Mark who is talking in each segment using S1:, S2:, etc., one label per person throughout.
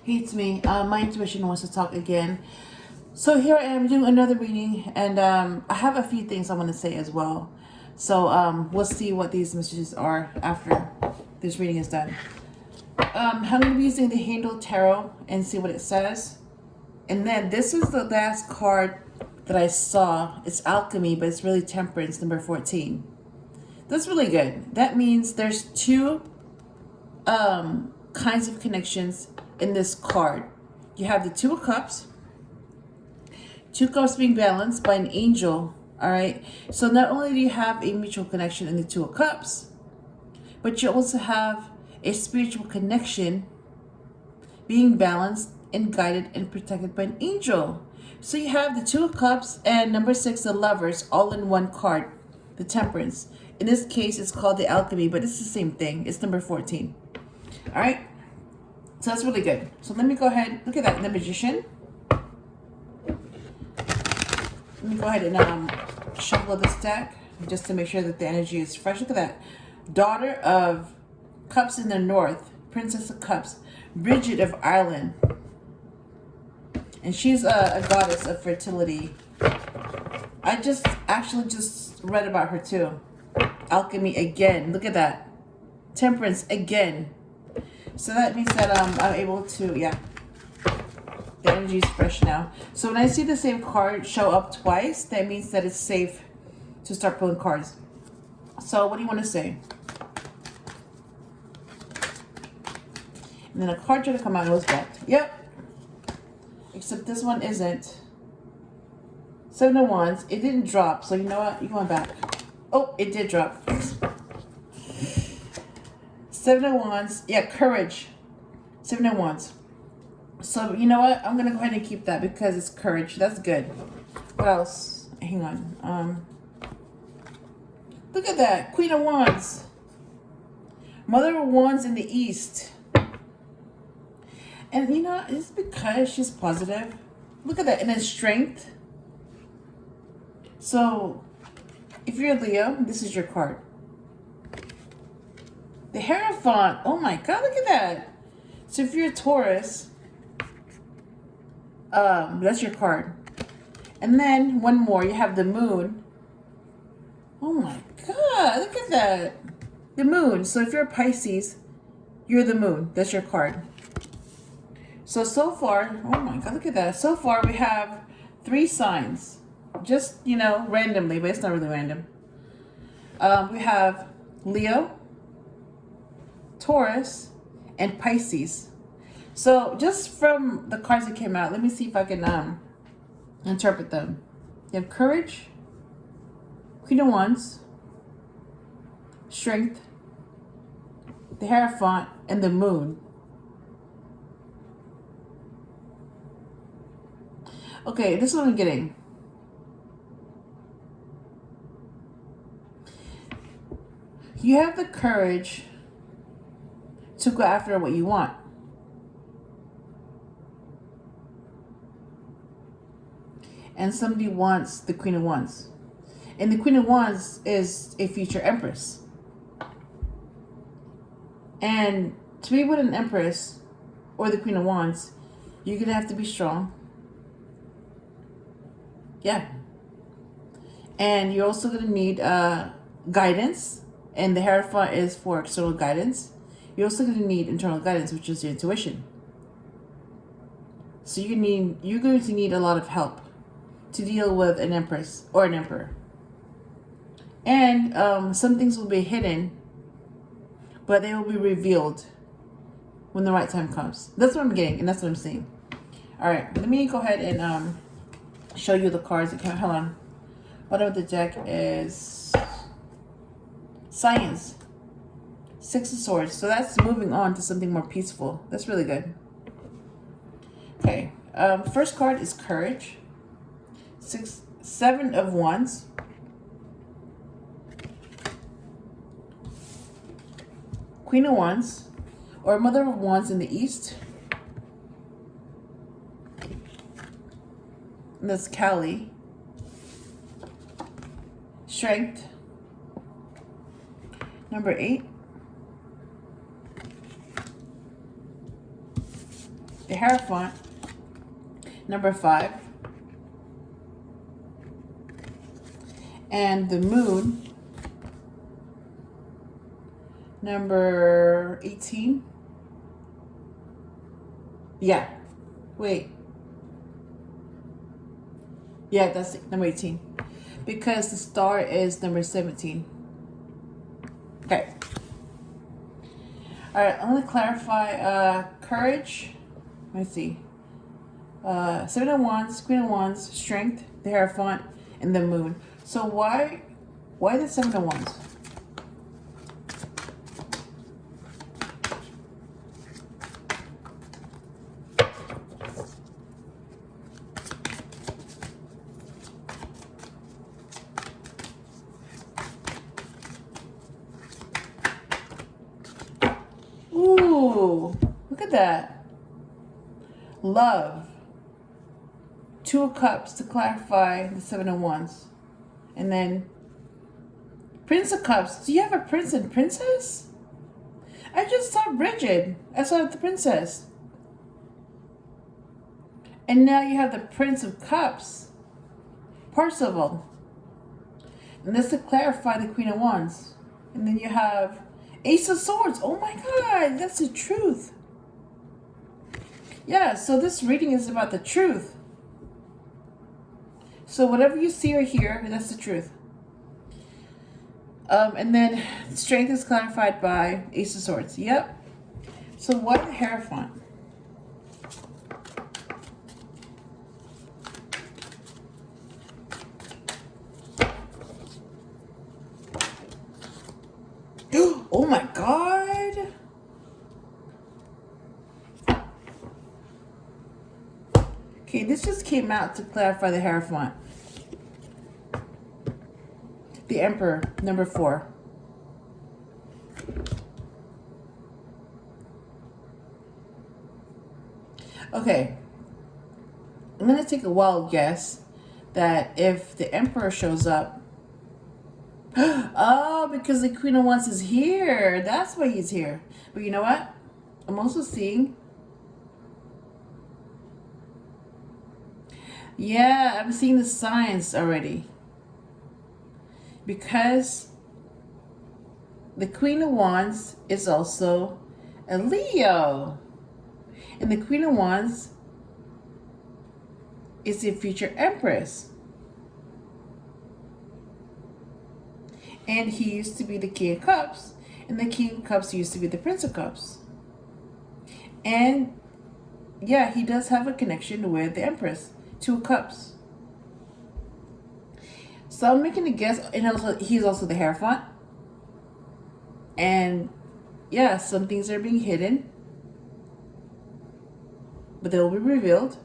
S1: Hates me. My intuition wants to talk again. So here I am doing another reading, and I have a few things I want to say as well. So we'll see what these messages are after this reading is done. I'm going to be using the Handle Tarot and see what it says. And then this is the last card that I saw. It's Alchemy, but it's really Temperance, number 14. That's really good. That means there's two kinds of connections in this card. You have the Two of Cups. Two cups being balanced by an angel. All right. So not only do you have a mutual connection in the Two of Cups, but you also have a spiritual connection being balanced and guided and protected by an angel. So you have the Two of Cups and number 6, the Lovers, all in one card, the Temperance. In this case, it's called the Alchemy, but it's the same thing. It's number 14. All right. So that's really good. So let me go ahead. Look at that. The Magician. Let me go ahead and shuffle this deck just to make sure that the energy is fresh. Look at that. Daughter of Cups in the North. Princess of Cups. Bridget of Ireland. And she's a goddess of fertility. I actually just read about her too. Alchemy again. Look at that. Temperance again. So that means that I'm able to, yeah. The energy is fresh now. So when I see the same card show up twice, that means that it's safe to start pulling cards. So what do you want to say? And then a card tried to come out and it was blocked. Yep. Except this one isn't. Seven of Wands. It didn't drop. So you know what? You're going back. Oh, it did drop. Seven of Wands. Yeah, Courage. Seven of Wands. So you know what? I'm going to go ahead and keep that because it's Courage. That's good. What else? Hang on. Look at that. Queen of Wands. Mother of Wands in the East. And you know, it's because she's positive. Look at that. And then Strength. So, if you're a Leo, this is your card. The Hierophant. Oh my God, look at that. So if you're a Taurus, that's your card. And then one more, you have the Moon. Oh my God, look at that. The Moon. So if you're a Pisces, you're the Moon. That's your card. So far, oh my God, look at that. So far we have 3 signs. Just, you know, randomly, but it's not really random. We have Leo, Taurus, and Pisces. So just from the cards that came out, let me see if I can interpret them. You have Courage, Queen of Wands, Strength, the Hierophant, and the Moon. Okay, this is what I'm getting. You have the courage to go after what you want. And somebody wants the Queen of Wands. And the Queen of Wands is a future Empress. And to be with an Empress or the Queen of Wands, you're going to have to be strong. Yeah. And you're also going to need guidance. And the Hierophant is for external guidance. You're also going to need internal guidance, which is your intuition. So you're going to need a lot of help to deal with an Empress or an Emperor. And some things will be hidden, but they will be revealed when the right time comes. That's what I'm getting, and that's what I'm seeing. All right, let me go ahead and show you the cards. Okay, hold on. Bottom of the deck is Science. 6 of Swords. So that's moving on to something more peaceful. That's really good. Okay. First card is Courage. 7 of Wands. Queen of Wands. Or Mother of Wands in the East. And that's Kali. Strength. Number 8. the Hierophant, number 5, and the Moon, number 18. Yeah, wait. Yeah, that's number 18. Because the star is number 17. Okay. Alright, I'm going to clarify courage. Let me see. 7 of Wands, Queen of Wands, Strength, the Hierophant, and the Moon. So why the 7 of Wands? Ooh, look at that. Love. 2 of Cups to clarify the 7 of Wands. And then Prince of Cups. Do you have a prince and princess? I just saw Bridget. I saw the princess. And now you have the Prince of Cups. Percival. And this to clarify the Queen of Wands. And then you have Ace of Swords. Oh my God, that's the truth. Yeah, so this reading is about the truth. So whatever you see or hear, that's the truth. And then Strength is clarified by Ace of Swords. Yep. So why the Hierophant? Oh my God. Okay, this just came out to clarify the Hierophant. The Emperor, number 4. Okay. I'm going to take a wild guess that if the Emperor shows up, oh, because the Queen of Wands is here. That's why he's here. But you know what? I'm also seeing, yeah, I'm seeing the signs already. Because the Queen of Wands is also a Leo. And the Queen of Wands is the future Empress. And he used to be the King of Cups. And the King of Cups used to be the Prince of Cups. And yeah, he does have a connection with the Empress. 2 of Cups. So I'm making a guess. And also, he's also the Hierophant. And yeah, some things are being hidden. But they will be revealed.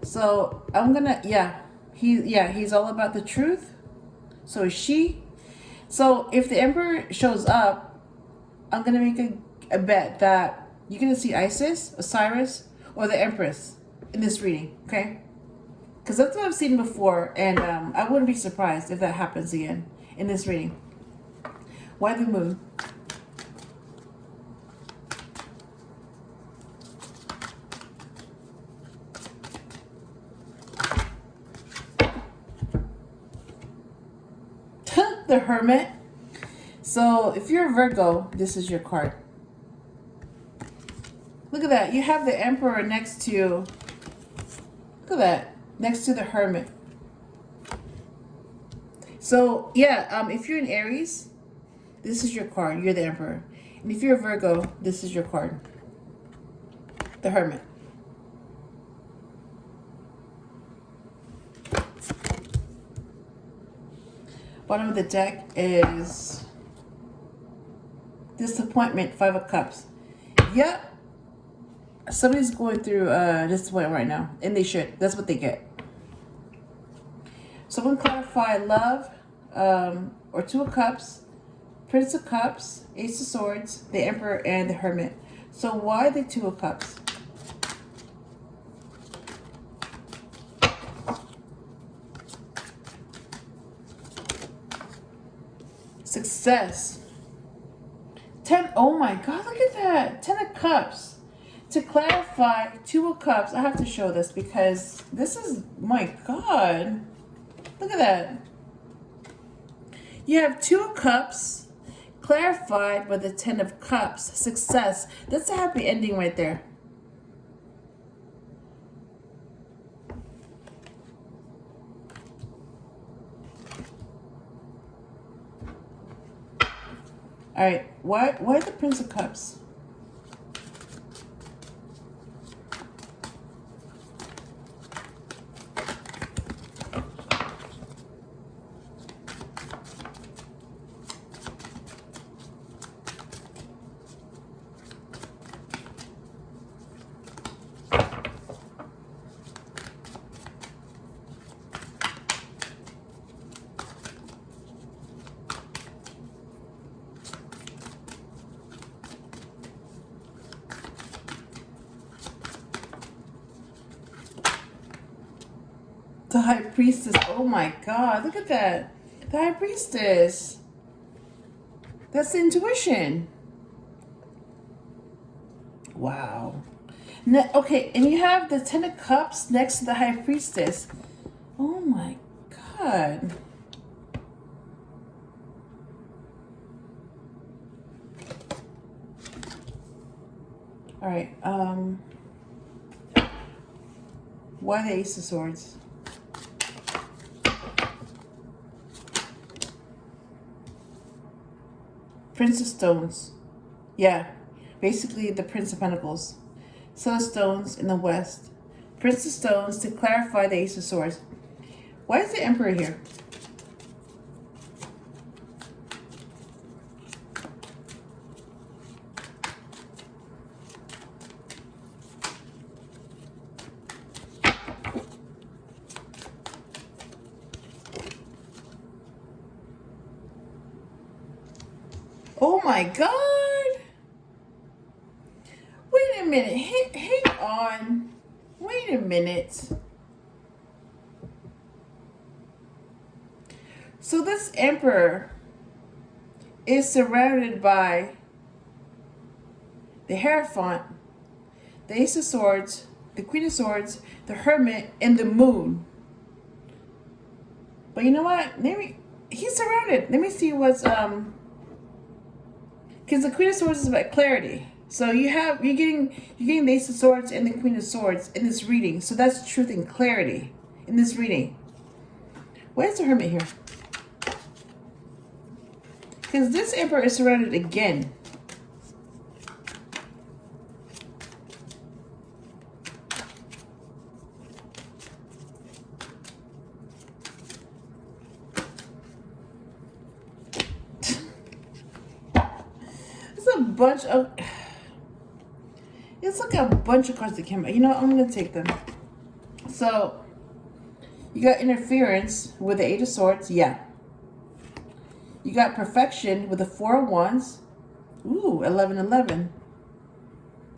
S1: So I'm gonna, he's all about the truth. So is she. So if the Emperor shows up, I'm gonna make a bet that you're gonna see Isis, Osiris, or the Empress in this reading, okay? Because that's what I've seen before, and I wouldn't be surprised if that happens again in this reading. Why the Moon? The Hermit. So if you're a Virgo, this is your card. Look at that. You have the Emperor next to, look at that, next to the Hermit. So yeah, if you're an Aries, this is your card. You're the Emperor. And if you're a Virgo, this is your card. The Hermit. Bottom of the deck is Disappointment, 5 of Cups. Yep. Somebody's going through disappointment right now. And they should. That's what they get. So I'm going to clarify love, or 2 of Cups, Prince of Cups, Ace of Swords, the Emperor, and the Hermit. So why the 2 of Cups? Success. 10. Oh my God, look at that. 10 of Cups. To clarify, 2 of Cups. I have to show this because this is, my God. Look at that. You have 2 of Cups clarified by the 10 of Cups. Success. That's a happy ending right there. All right. Why the Prince of Cups? The High Priestess. Oh my God. Look at that. The High Priestess. That's the intuition. Wow. Okay, and you have the 10 of Cups next to the High Priestess. Oh my God. All right. Why the Ace of Swords? Prince of Stones. Yeah. Basically the Prince of Pentacles. Son of Stones in the West. Prince of Stones to clarify the Ace of Swords. Why is the Emperor here? Oh my God. Wait a minute. Hang on. Wait a minute. So this Emperor is surrounded by the Hierophant, the Ace of Swords, the Queen of Swords, the Hermit, and the Moon. But you know what? Maybe he's surrounded. Let me see what's because the Queen of Swords is about clarity. So you're getting the Ace of Swords and the Queen of Swords in this reading. So that's truth and clarity in this reading. Why is the Hermit here? Because this Emperor is surrounded again. It's like a bunch of cards that came out. You know what? I'm going to take them. So, you got interference with the Eight of Swords. Yeah. You got perfection with the Four of Wands. Ooh, 11-11.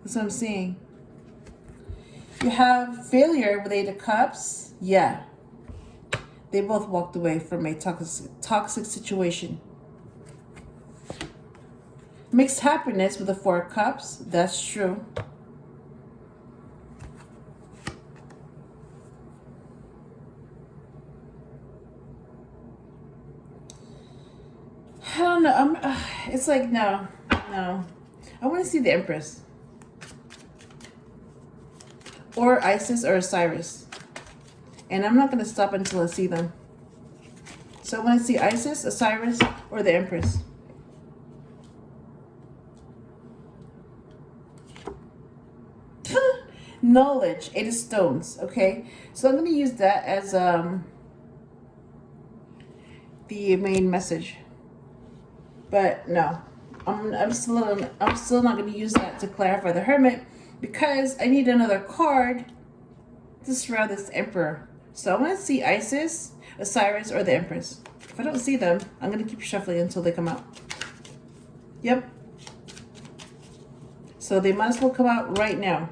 S1: That's what I'm seeing. You have failure with Eight of Cups. Yeah. They both walked away from a toxic situation. Mixed happiness with the Four of Cups. That's true. I don't know. It's like, no. I want to see the Empress. Or Isis or Osiris. And I'm not going to stop until I see them. So I want to see Isis, Osiris, or the Empress. Knowledge, Eight of Stones. Okay, so I'm going to use that as the main message. But no, I'm still not going to use that to clarify the Hermit because I need another card to surround this Emperor. So I want to see Isis, Osiris, or the Empress. If I don't see them, I'm going to keep shuffling until they come out. Yep. So they might as well come out right now.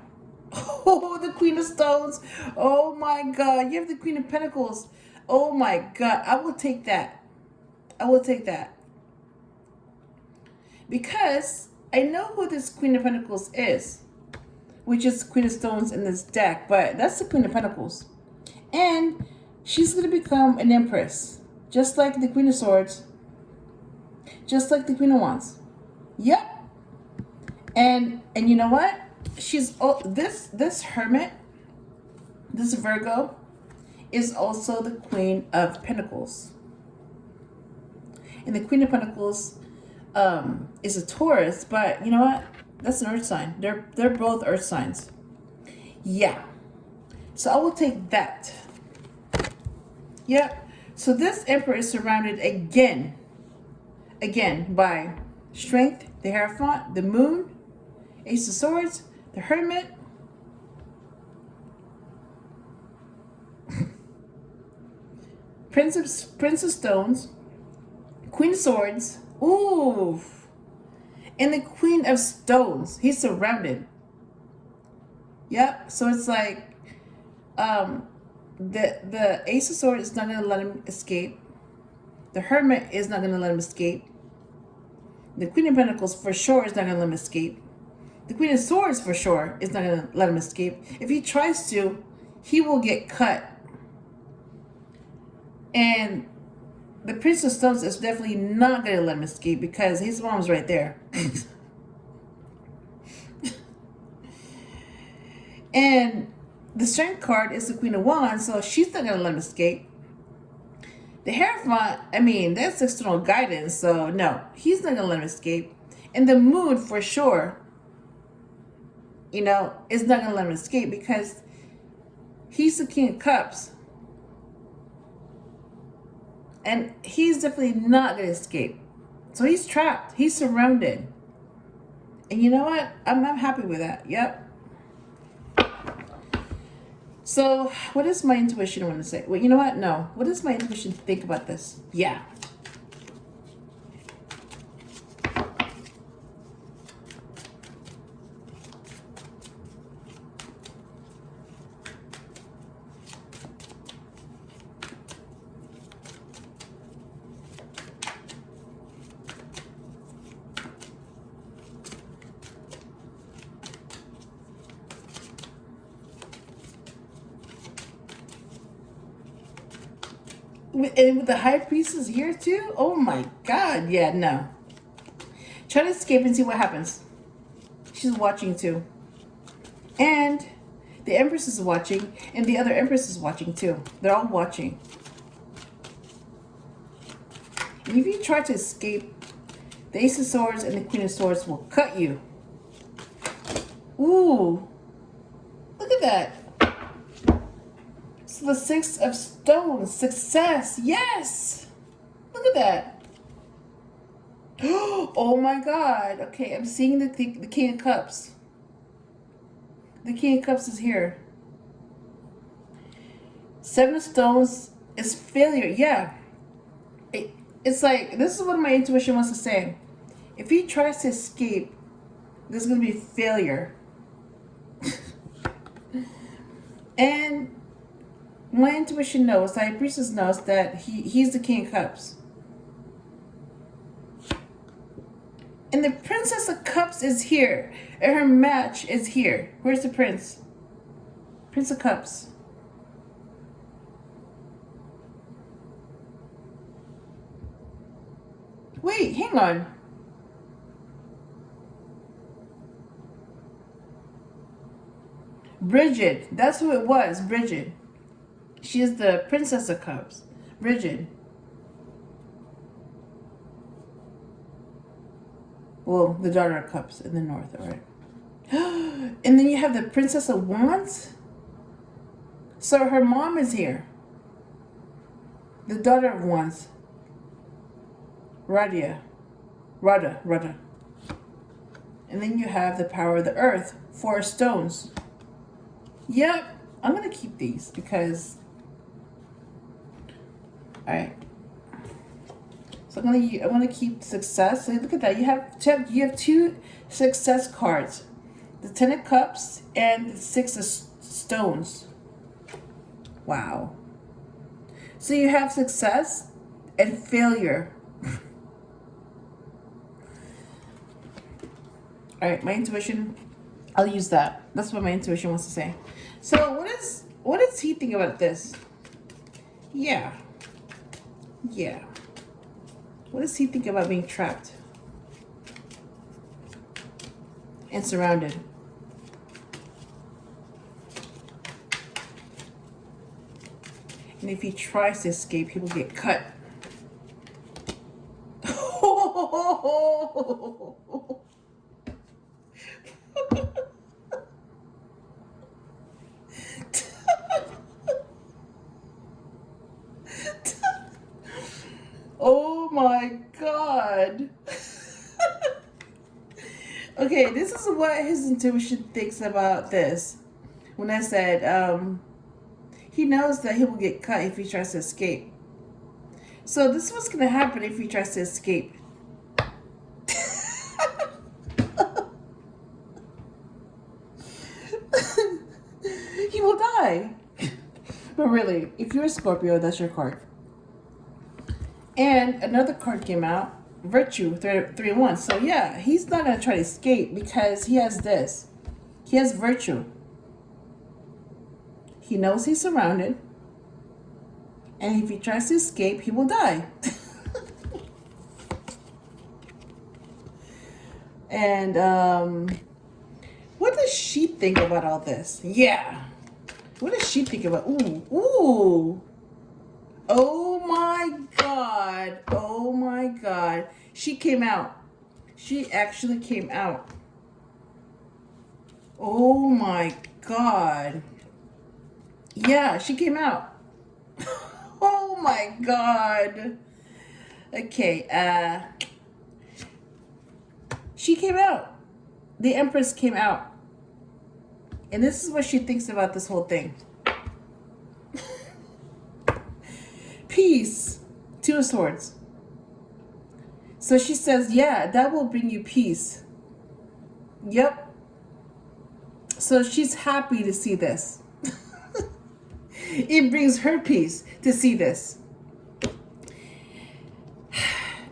S1: Oh, the Queen of Stones. Oh my God. You have the Queen of Pentacles. Oh my God. I will take that. I will take that. Because I know who this Queen of Pentacles is, which is Queen of Stones in this deck, but that's the Queen of Pentacles. And she's going to become an Empress, just like the Queen of Swords, just like the Queen of Wands. Yep. And you know what? She's this Hermit, this Virgo, is also the Queen of Pentacles. And the Queen of Pentacles is a Taurus, but you know what? That's an earth sign. They're both earth signs. Yeah. So I will take that. Yep. So this Emperor is surrounded again by Strength, the Hierophant, the Moon, Ace of Swords, the Hermit, Prince of Stones, Queen of Swords, ooh, and the Queen of Stones. He's surrounded. Yep. So it's like the Ace of Swords is not going to let him escape. The Hermit is not going to let him escape. The Queen of Pentacles for sure is not going to let him escape. The Queen of Swords for sure is not going to let him escape. If he tries to, he will get cut. And the Prince of Stones is definitely not going to let him escape because his mom's right there. And the Strength card is the Queen of Wands, so she's not going to let him escape. The Hierophant, I mean, that's external guidance, so no, he's not going to let him escape. And the Moon, for sure, you know, is not going to let him escape because he's the King of Cups. And he's definitely not going to escape. So he's trapped. He's surrounded. And you know what? I'm happy with that. Yep. So what does my intuition want to say? Well, you know what? No. What does my intuition think about this? Yeah. And with the High Priestess here too? Oh my God. Yeah, no. Try to escape and see what happens. She's watching too. And the Empress is watching. And the other Empress is watching too. They're all watching. And if you try to escape, the Ace of Swords and the Queen of Swords will cut you. Ooh. Look at that. So the Six of Stones, success, yes. Look at that. Oh my God. Okay, I'm seeing the King of Cups. The King of Cups is here. Seven of Stones is failure. Yeah. It's like, this is what my intuition wants to say. If he tries to escape, there's going to be failure. And my intuition knows, the High Priestess knows that he's the King of Cups. And the Princess of Cups is here. And her match is here. Where's the Prince? Prince of Cups. Wait, hang on. Bridget. That's who it was. Bridget. She is the Princess of Cups. Bridget. Well, the Daughter of Cups in the north, alright. And then you have the Princess of Wands. So her mom is here. The Daughter of Wands. Rada. And then you have the Power of the Earth. 4 stones. Yep. I'm going to keep these because... Alright. So I'm gonna keep success. So look at that. You have 2 success cards. The 10 of Cups and the 6 of Stones. Wow. So you have success and failure. All right, my intuition, I'll use that. That's what my intuition wants to say. So what does he think about this? Yeah. Yeah. What does he think about being trapped and surrounded? And if he tries to escape, he will get cut. Oh my God. Okay, this is what his intuition thinks about this. When I said, he knows that he will get cut if he tries to escape. So this is what's going to happen if he tries to escape. He will die. But really, if you're a Scorpio, that's your card. And another card came out, Virtue, 3 and 1. So yeah, he's not going to try to escape because he has this. He has Virtue. He knows he's surrounded. And if he tries to escape, he will die. And what does she think about all this? Yeah. What does she think about? Ooh. Oh my God. Oh my God. She came out. She actually came out. Oh my God. Yeah, she came out. Oh my God. Okay, she came out. The Empress came out. And this is what she thinks about this whole thing. Peace. 2 of Swords. So she says, yeah, that will bring you peace. Yep. So she's happy to see this. It brings her peace to see this.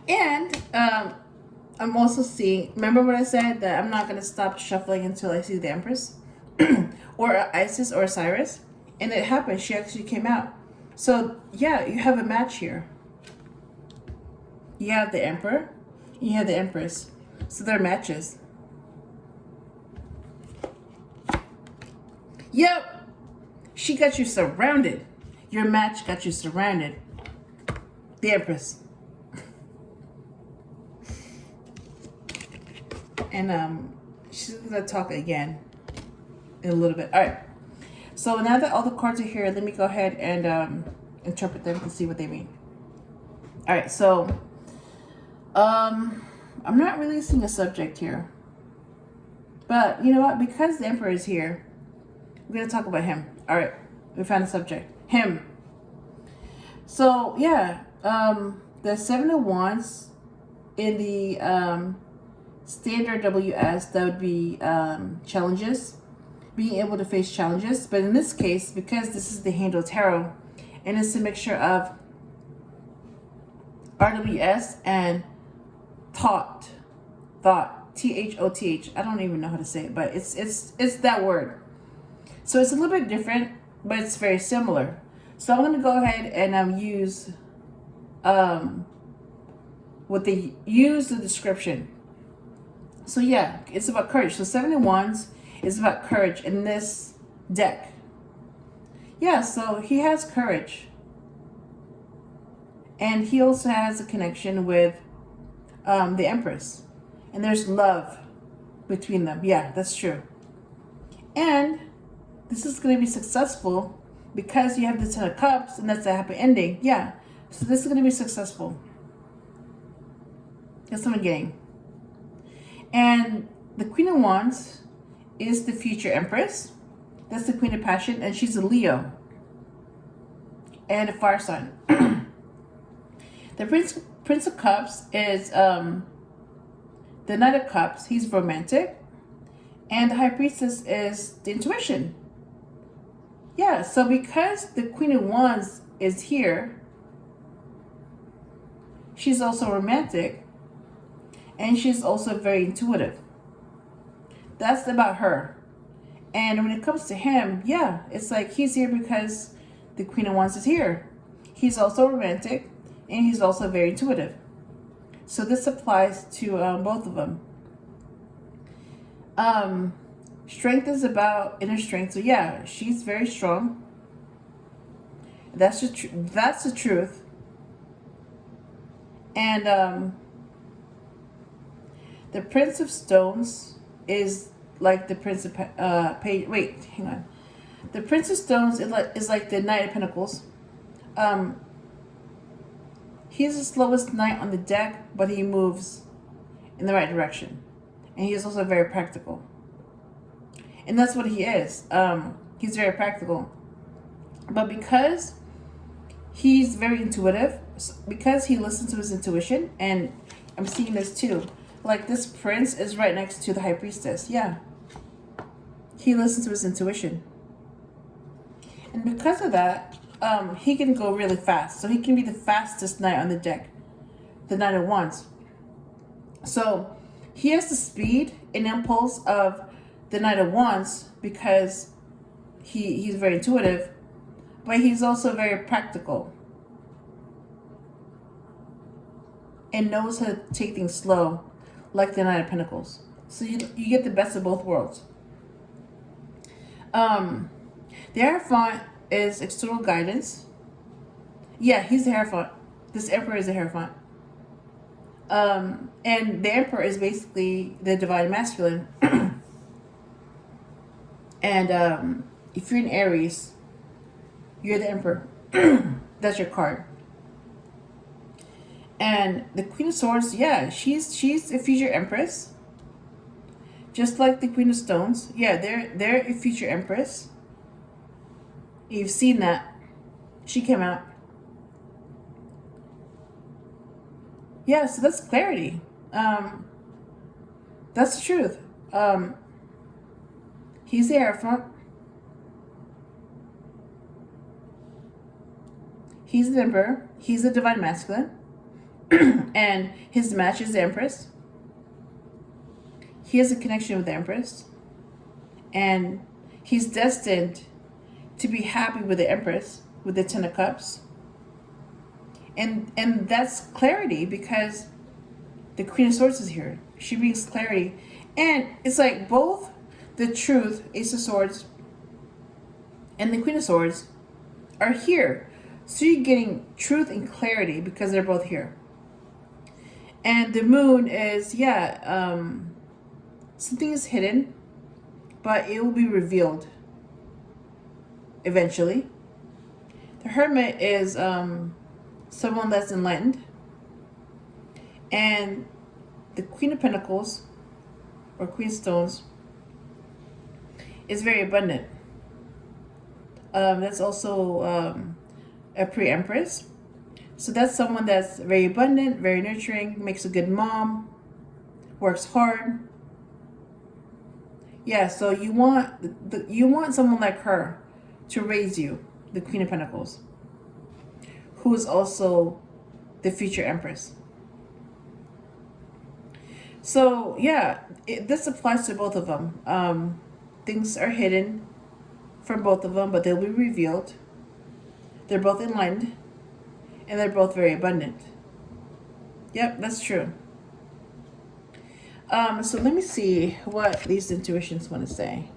S1: And I'm also seeing, remember what I said, that I'm not going to stop shuffling until I see the Empress? Or Isis or Osiris? And it happened. She actually came out. So, yeah, you have a match here. You have the Emperor. You have the Empress. So they're matches. Yep. She got you surrounded. Your match got you surrounded. The Empress. And she's going to talk again in a little bit. All right. So now that all the cards are here, let me go ahead and interpret them and see what they mean. All right. So I'm not releasing a subject here. But you know what? Because the Emperor is here, we're going to talk about him. All right. We found a subject. Him. So, yeah. The 7 of Wands in the standard WS, that would be challenges. Being able to face challenges. But in this case, because this is the Handle Tarot, and it's a mixture of RWS and thought. THOTH. I don't even know how to say it, but it's that word. So it's a little bit different, but it's very similar. So I'm going to go ahead and use the description. So yeah, it's about courage. So 7 of Wands is about courage in this deck. Yeah, so he has courage. And he also has a connection with the Empress. And there's love between them. Yeah, that's true. And this is going to be successful because you have the 10 of Cups and that's a happy ending. Yeah, so this is going to be successful. That's what I'm getting. And the Queen of Wands is the future Empress. That's the Queen of Passion, and she's a Leo. And a fire sign. The Prince of Cups is the Knight of Cups. He's romantic. And the High Priestess is the intuition. Yeah, so because the Queen of Wands is here, she's also romantic. And she's also very intuitive. That's about her. And when it comes to him, yeah, it's like he's here because the Queen of Wands is here. He's also romantic, and he's also very intuitive. So this applies to both of them. Strength is about inner strength. So yeah, she's very strong. That's the truth. And the Prince of Stones is like the Prince of wait, hang on. The Prince of Stones is like the Knight of Pentacles. He's the slowest knight on the deck, but he moves in the right direction. And he's also very practical. And that's what he is. He's very practical. But because he's very intuitive, because he listens to his intuition, and I'm seeing this too. Like this prince is right next to the High Priestess. Yeah. He listens to his intuition. And because of that, he can go really fast. So he can be the fastest knight on the deck. The Knight of Wands. So he has the speed and impulse of the Knight of Wands because he's very intuitive. But he's also very practical. And knows how to take things slow. Like the Knight of Pentacles. So you get the best of both worlds. The Hierophant is external guidance. Yeah, he's the Hierophant. This Emperor is the Hierophant. And the Emperor is basically the Divine Masculine. And if you're in Aries, you're the Emperor. That's your card. And the Queen of Swords, yeah, she's a future Empress. Just like the Queen of Stones. Yeah, they're a future Empress. You've seen that. She came out. Yeah, so that's clarity. That's the truth. He's the Hierophant. He's the Emperor. He's the Divine Masculine. And his match is the Empress. He has a connection with the Empress. And he's destined to be happy with the Empress, with the Ten of Cups. And that's clarity because the Queen of Swords is here. She brings clarity. And it's like both the Truth, Ace of Swords, and the Queen of Swords are here. So you're getting truth and clarity because they're both here. And the Moon is, yeah, something is hidden, but it will be revealed eventually. The Hermit is someone that's enlightened. And the Queen of Pentacles, or Queen of Stones, is very abundant. That's also a pre-Empress. So that's someone that's very abundant, very nurturing, makes a good mom, works hard. Yeah, so you want someone like her to raise you, the Queen of Pentacles, who is also the future Empress. So yeah, this applies to both of them. Things are hidden from both of them, but they'll be revealed. They're both enlightened. And they're both very abundant. Yep, that's true. So let me see what these intuitions want to say.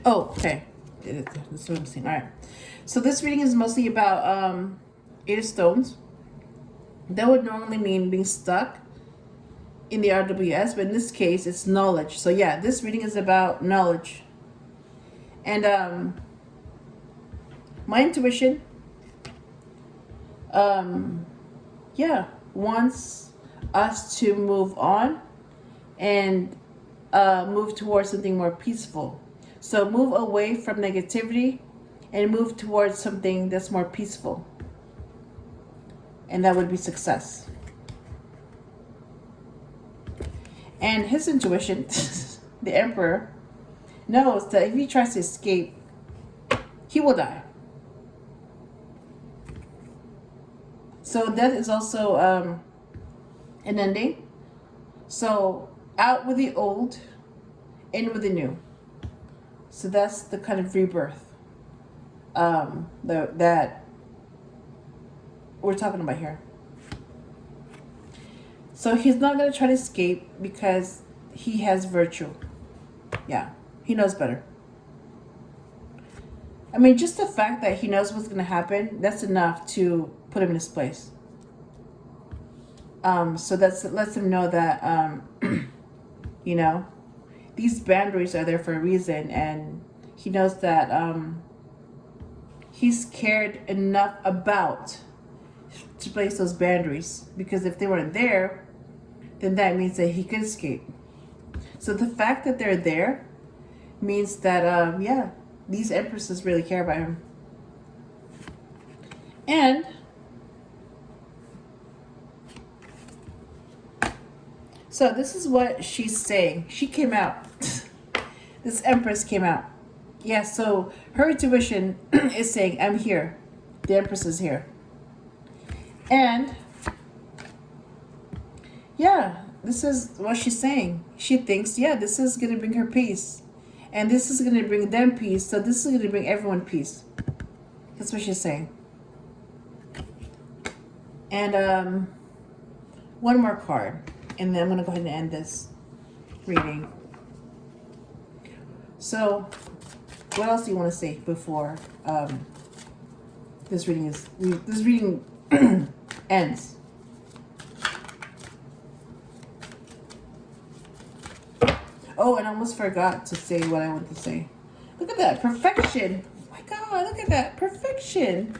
S1: Oh, okay. That's what I'm saying. All right. So this reading is mostly about Eight of Stones. That would normally mean being stuck in the RWS, but in this case, it's knowledge. So yeah, this reading is about knowledge. And my intuition, yeah, wants us to move on and move towards something more peaceful. So move away from negativity and move towards something that's more peaceful. And that would be success. And his intuition the Emperor, knows that if he tries to escape, he will die. So death is also an ending. So out with the old, in with the new. So that's the kind of rebirth that we're talking about here. So he's not going to try to escape because he has virtue. Yeah, he knows better. I mean, just the fact that he knows what's going to happen, that's enough to put him in his place. So that lets him know that, you know, these boundaries are there for a reason. And he knows that he's cared enough about to place those boundaries. Because if they weren't there, then that means that he could escape. So the fact that they're there means that, yeah, these empresses really care about him. And so this is what she's saying. She came out. This Empress came out. Yeah, so her intuition is saying, I'm here. The Empress is here. And yeah, this is what she's saying. She thinks, yeah, this is going to bring her peace. And this is going to bring them peace. So this is going to bring everyone peace. That's what she's saying. And one more card. And then I'm going to go ahead and end this reading. So, what else do you want to say before this reading ends? Oh, and I almost forgot to say what I want to say. Look at that. Perfection. Oh my God, look at that. Perfection.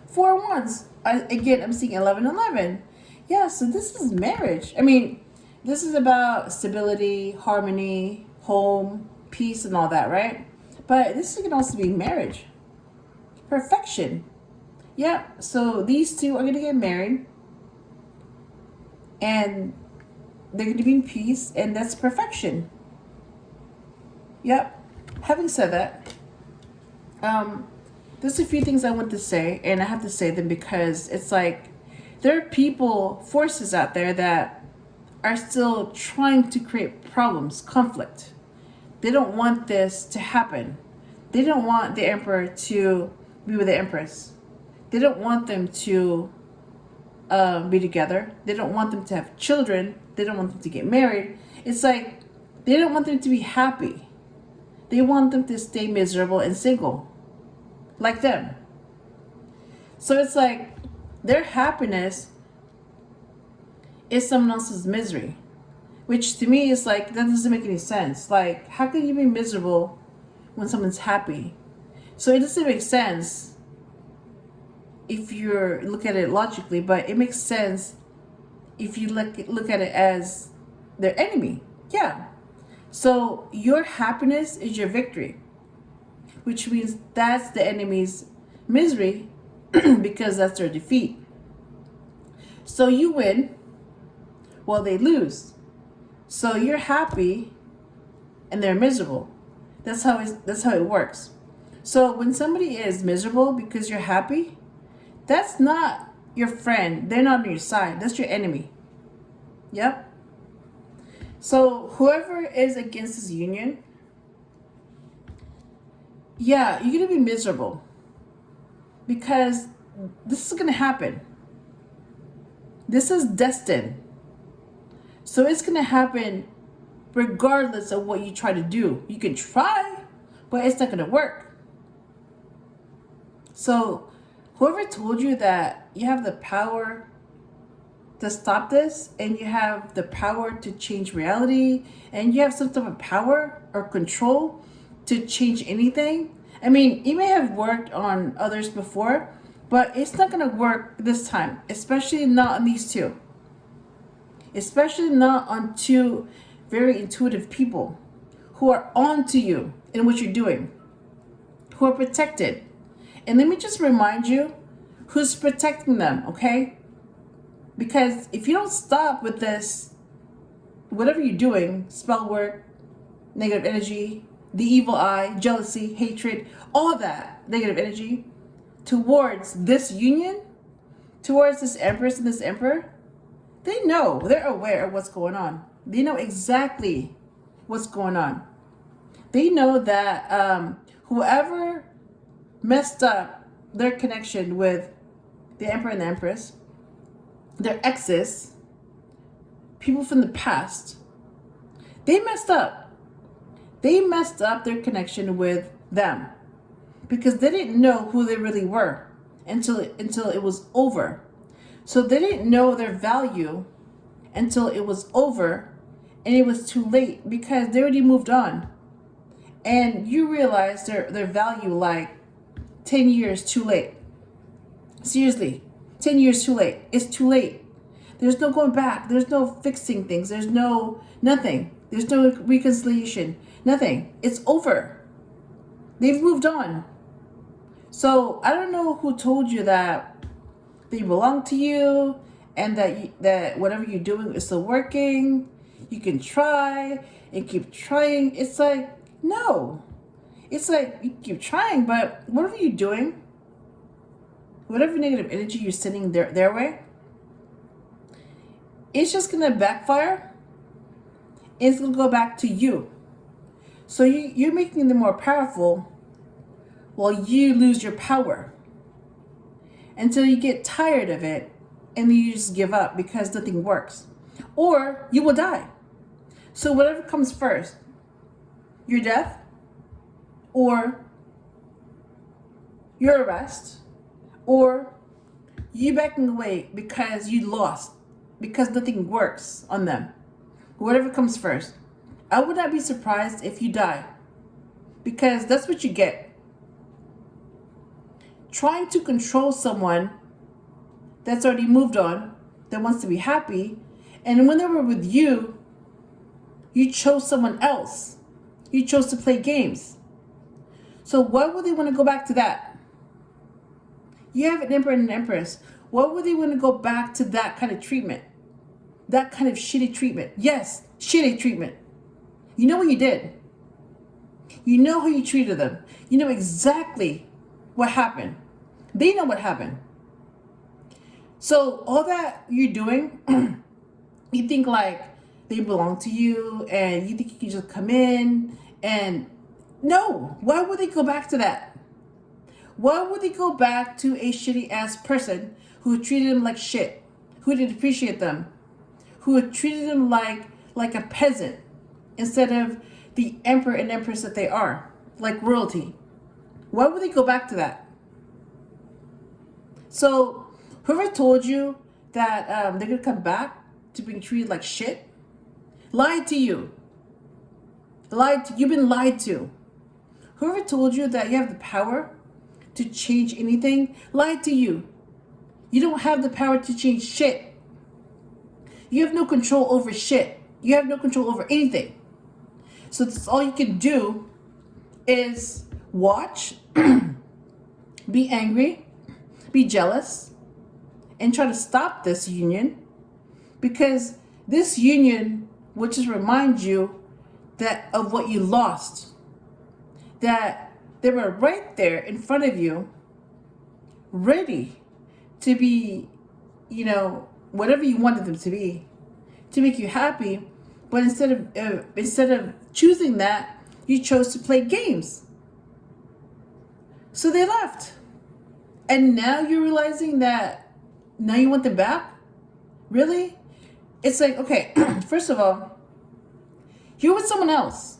S1: 4 wands. Again, I'm seeing 1111. Yeah, so this is marriage. I mean, this is about stability, harmony, home, peace, and all that, right? But this can also be marriage. Perfection. Yeah, so these two are going to get married. And they're going to be in peace, and that's perfection. Yep. Having said that, there's a few things I want to say, and I have to say them because it's like there are people, forces out there that are still trying to create problems, conflict. They don't want this to happen. They don't want the Emperor to be with the Empress. They don't want them to be together. They don't want them to have children. They don't want them to get married. It's like they don't want them to be happy. They want them to stay miserable and single, like them. So it's like their happiness is someone else's misery, which to me is like, that doesn't make any sense. Like, how can you be miserable when someone's happy? So it doesn't make sense if you look at it logically, but it makes sense if you look at it as their enemy. Yeah. So your happiness is your victory, which means that's the enemy's misery because that's their defeat. So you win, well, they lose. So you're happy and they're miserable. That's how it works. So when somebody is miserable because you're happy, that's not your friend. They're not on your side. That's your enemy. Yep. So whoever is against this union, yeah, you're going to be miserable because this is going to happen. This is destined. So it's going to happen regardless of what you try to do. You can try, but it's not going to work. So whoever told you that you have the power to stop this, and you have the power to change reality, and you have some type of power or control to change anything. I mean, you may have worked on others before, but it's not going to work this time, especially not on these two. Especially not on two very intuitive people who are on to you in what you're doing, who are protected. And let me just remind you who's protecting them, okay? Because if you don't stop with this whatever you're doing, spell work, negative energy, the evil eye, jealousy, hatred, all that negative energy towards this union, towards this Empress and this Emperor, they know, they're aware of what's going on. They know exactly what's going on. They know that whoever messed up their connection with the Emperor and the Empress, their exes, people from the past, they messed up. They messed up their connection with them because they didn't know who they really were until it was over. So they didn't know their value until it was over, and it was too late because they already moved on. And you realize their value like 10 years too late. Seriously, 10 years too late. It's too late. There's no going back. There's no fixing things. There's no nothing. There's no reconciliation. Nothing. It's over. They've moved on. So I don't know who told you that they belong to you and that whatever you're doing is still working. You can try and keep trying. It's like, no. It's like you keep trying, but whatever you're doing, whatever negative energy you're sending their way, it's just going to backfire. It's going to go back to you. So you're making them more powerful while you lose your power until you get tired of it and then you just give up because nothing works. Or you will die. So whatever comes first, your death or your arrest or you backing away because you lost, because nothing works on them. Whatever comes first. I would not be surprised if you die because that's what you get. Trying to control someone that's already moved on, that wants to be happy, and when they were with you, you chose someone else. You chose to play games. So why would they want to go back to that? You have an Emperor and an Empress. Why would they want to go back to that kind of treatment? That kind of shitty treatment. Yes, shitty treatment. You know what you did. You know how you treated them. You know exactly what happened. They know what happened. So all that you're doing, you think like they belong to you and you think you can just come in and no. Why would they go back to that? Why would they go back to a shitty ass person who treated them like shit, who didn't appreciate them, who had treated them like a peasant instead of the Emperor and Empress that they are, like royalty? Why would they go back to that? So whoever told you that they're going to come back to being treated like shit, lied to you. You've been lied to. Whoever told you that you have the power to change anything, lied to you. You don't have the power to change shit. You have no control over shit. You have no control over anything. So that's all you can do is watch, be angry, be jealous, and try to stop this union, because this union will just remind you that of what you lost, that they were right there in front of you, ready to be, whatever you wanted them to be, to make you happy. But instead of choosing that, you chose to play games. So they left. And now you're realizing that now you want them back? Really? It's like, okay, first of all, you're with someone else.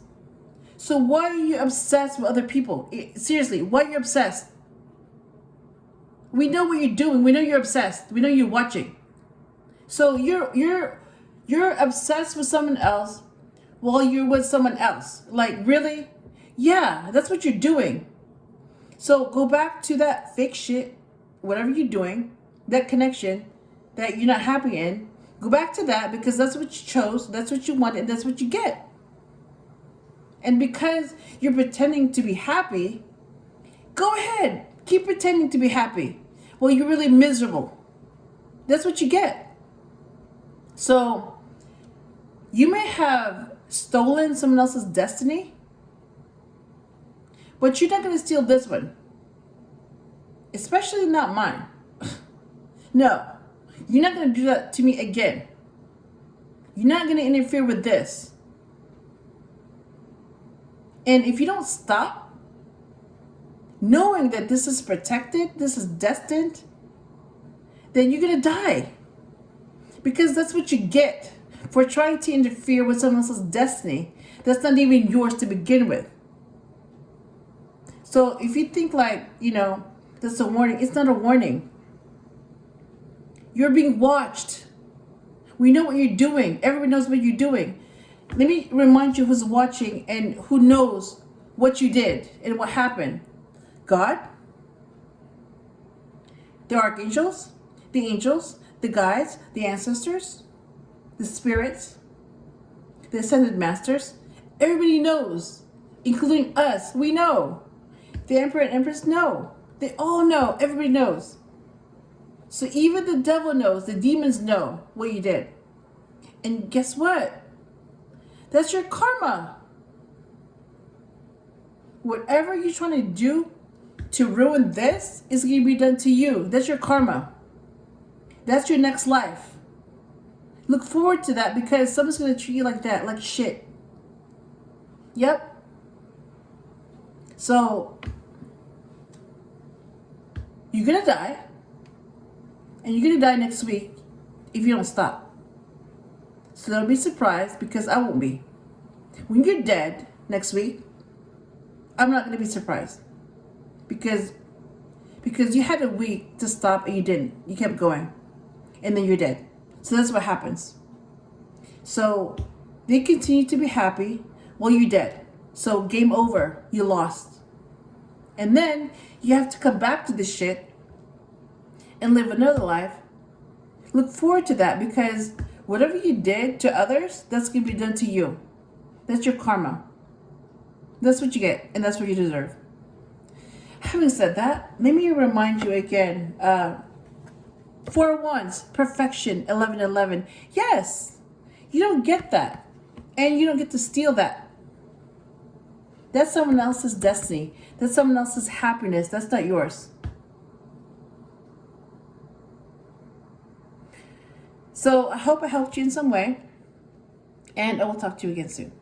S1: So why are you obsessed with other people? Seriously, why are you obsessed? We know what you're doing. We know you're obsessed. We know you're watching. So you're obsessed with someone else while you're with someone else. Like, really? Yeah, that's what you're doing. So go back to that fake shit, whatever you're doing, that connection that you're not happy in. Go back to that because that's what you chose, that's what you wanted, and that's what you get. And because you're pretending to be happy, go ahead, keep pretending to be happy. Well, you're really miserable. That's what you get. So You may have stolen someone else's destiny, but you're not going to steal this one. Especially not mine. No, you're not going to do that to me again. You're not going to interfere with this. And if you don't stop, knowing that this is protected, this is destined, then you're going to die. Because that's what you get for trying to interfere with someone else's destiny that's not even yours to begin with. So if you think like, that's a warning, it's not a warning. You're being watched. We know what you're doing. Everybody knows what you're doing. Let me remind you who's watching and who knows what you did and what happened. God, the archangels, the angels, the guides, the ancestors, the spirits, the ascended masters. Everybody knows, including us. We know. The emperor and empress know. They all know. Everybody knows. So even the devil knows. The demons know what you did. And guess what? That's your karma. Whatever you're trying to do to ruin this is going to be done to you. That's your karma. That's your next life. Look forward to that because someone's going to treat you like that, like shit. Yep. So, you're going to die. And you're going to die next week if you don't stop. So don't be surprised because I won't be. When you're dead next week, I'm not going to be surprised. Because you had a week to stop and you didn't. You kept going. And then you're dead. So that's what happens. So they continue to be happy while you're dead. So game over. You lost. And then you have to come back to this shit and live another life. Look forward to that because whatever you did to others, that's going to be done to you. That's your karma. That's what you get, and that's what you deserve. Having said that, let me remind you again. 4 wands, perfection, 1111. Yes, you don't get that. And you don't get to steal that. That's someone else's destiny. That's someone else's happiness. That's not yours. So I hope I helped you in some way. And I will talk to you again soon.